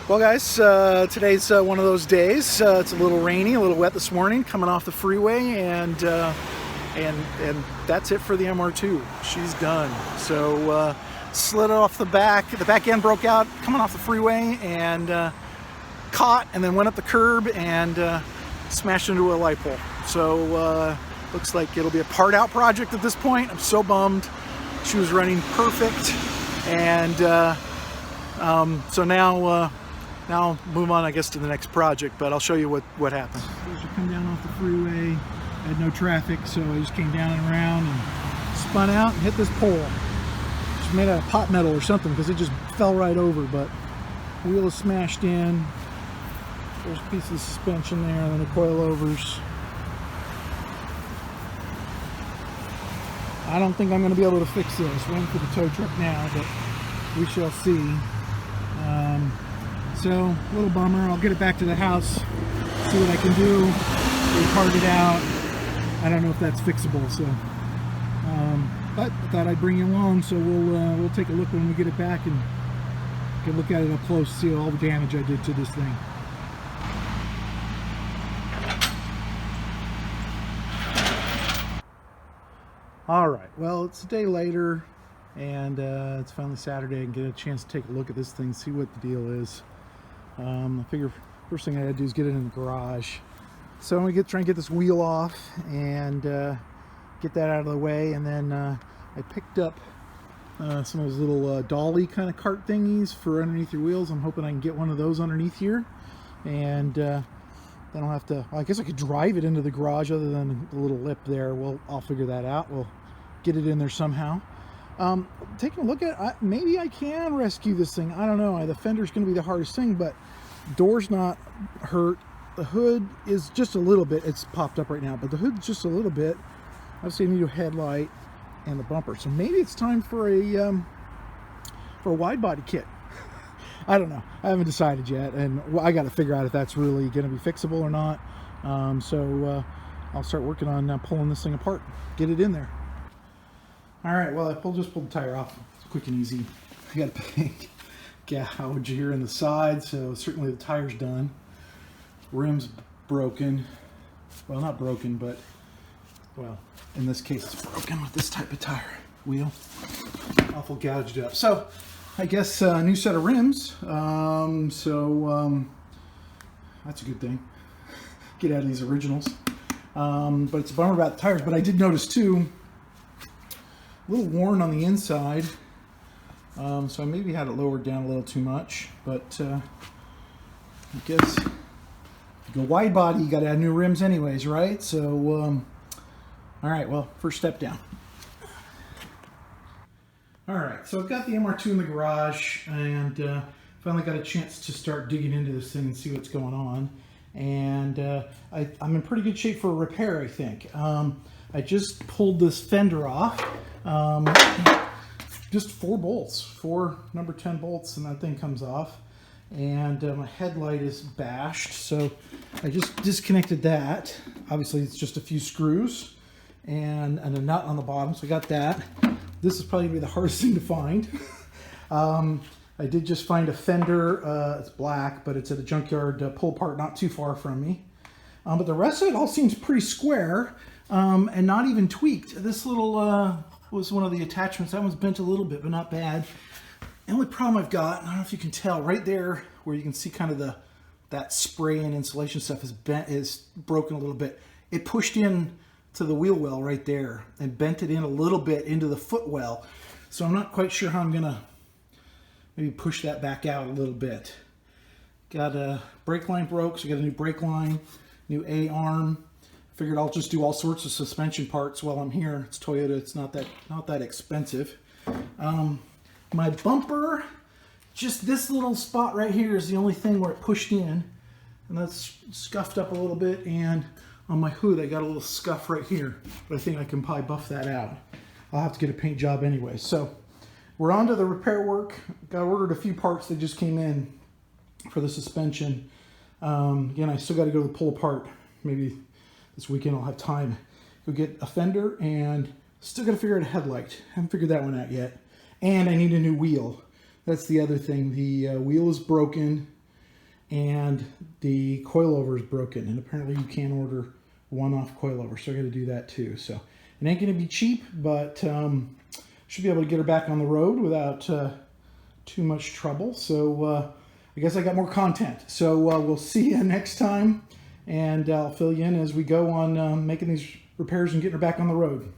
Well, guys, today's one of those days. It's a little rainy, a little wet this morning, coming off the freeway, and that's it for the MR2. She's done. So slid it off the back. The back end broke out coming off the freeway, and caught, and then went up the curb and smashed into a light pole. So looks like it'll be a part out project at this point. I'm so bummed. She was running perfect, and so now move on, I guess, to the next project, but I'll show you what happened. As you come down off the freeway, I had no traffic, so I just came down and around and spun out and hit this pole. It's made out of pot metal or something because it just fell right over, but wheel is smashed in. There's a piece of suspension there, and then the coilovers. I don't think I'm going to be able to fix this. Waiting for the tow truck now, but we shall see. So, a little bummer. I'll get it back to the house, see what I can do. They part it out. I don't know if that's fixable, so. But I thought I'd bring you along, so we'll take a look when we get it back and can look at it up close, see all the damage I did to this thing. All right, well, it's a day later, and it's finally Saturday, and get a chance to take a look at this thing, see what the deal is. I figure first thing I gotta do is get it in the garage. So I'm gonna try and get this wheel off and get that out of the way, and then I picked up some of those little dolly kind of cart thingies for underneath your wheels. I'm hoping I can get one of those underneath here, and then I'll have to, well, I guess I could drive it into the garage other than the little lip there. Well, I'll figure that out. We'll get it in there somehow. Taking a look at it, maybe I can rescue this thing. I don't know. The fender's going to be the hardest thing, but door's not hurt. The hood is just a little bit. It's popped up right now, but the hood's just a little bit. Obviously, I need a headlight and the bumper. So maybe it's time for a wide body kit. I don't know. I haven't decided yet, and I got to figure out if that's really going to be fixable or not. So I'll start working on pulling this thing apart, get it in there. All right, well, I just pulled the tire off. It's quick and easy. I got a big gouge here in the side, so certainly the tire's done. Rim's broken. Well, not broken, but, well, in this case, it's broken with this type of tire wheel. Awful gouged up. So, I guess a new set of rims. That's a good thing. Get out of these originals. But it's a bummer about the tires. But I did notice, too, a little worn on the inside, so I maybe had it lowered down a little too much, but I guess if you go wide body, you got to add new rims anyways, right? So, all right, well, first step down. All right, so I've got the MR2 in the garage, and finally got a chance to start digging into this thing and see what's going on, and I'm in pretty good shape for a repair, I think. I just pulled this fender off. Just 4 bolts, 4 number 10 bolts, and that thing comes off. And my headlight is bashed, so I just disconnected that. Obviously, it's just a few screws and a nut on the bottom, so I got that. This is probably gonna be the hardest thing to find. I did just find a fender. It's black, but it's at a junkyard pull apart not too far from me. But the rest of it all seems pretty square. And not even tweaked. This little was one of the attachments. That one's bent a little bit, but not bad. The only problem I've got, I don't know if you can tell, right there where you can see kind of that spray and insulation stuff is broken a little bit. It pushed in to the wheel well right there and bent it in a little bit into the footwell. So I'm not quite sure how I'm gonna maybe push that back out a little bit. Got a brake line broke, so I got a new brake line, new A-arm. Figured I'll just do all sorts of suspension parts while I'm here. It's Toyota, it's not that expensive. My bumper, just this little spot right here is the only thing where it pushed in, and that's scuffed up a little bit, and on my hood I got a little scuff right here, but I think I can probably buff that out. I'll have to get a paint job anyway. So we're on to the repair work. Got ordered a few parts that just came in for the suspension. Again, I still got to go to the pull apart. Maybe this weekend I'll have time. Go get a fender, and still got to figure out a headlight. Haven't figured that one out yet. And I need a new wheel. That's the other thing. The wheel is broken. and the coilover is broken, and apparently you can order one-off coilover, so I got to do that too. So it ain't going to be cheap, but should be able to get her back on the road without too much trouble. So I guess I got more content. So we'll see you next time, and I'll fill you in as we go on making these repairs and getting her back on the road.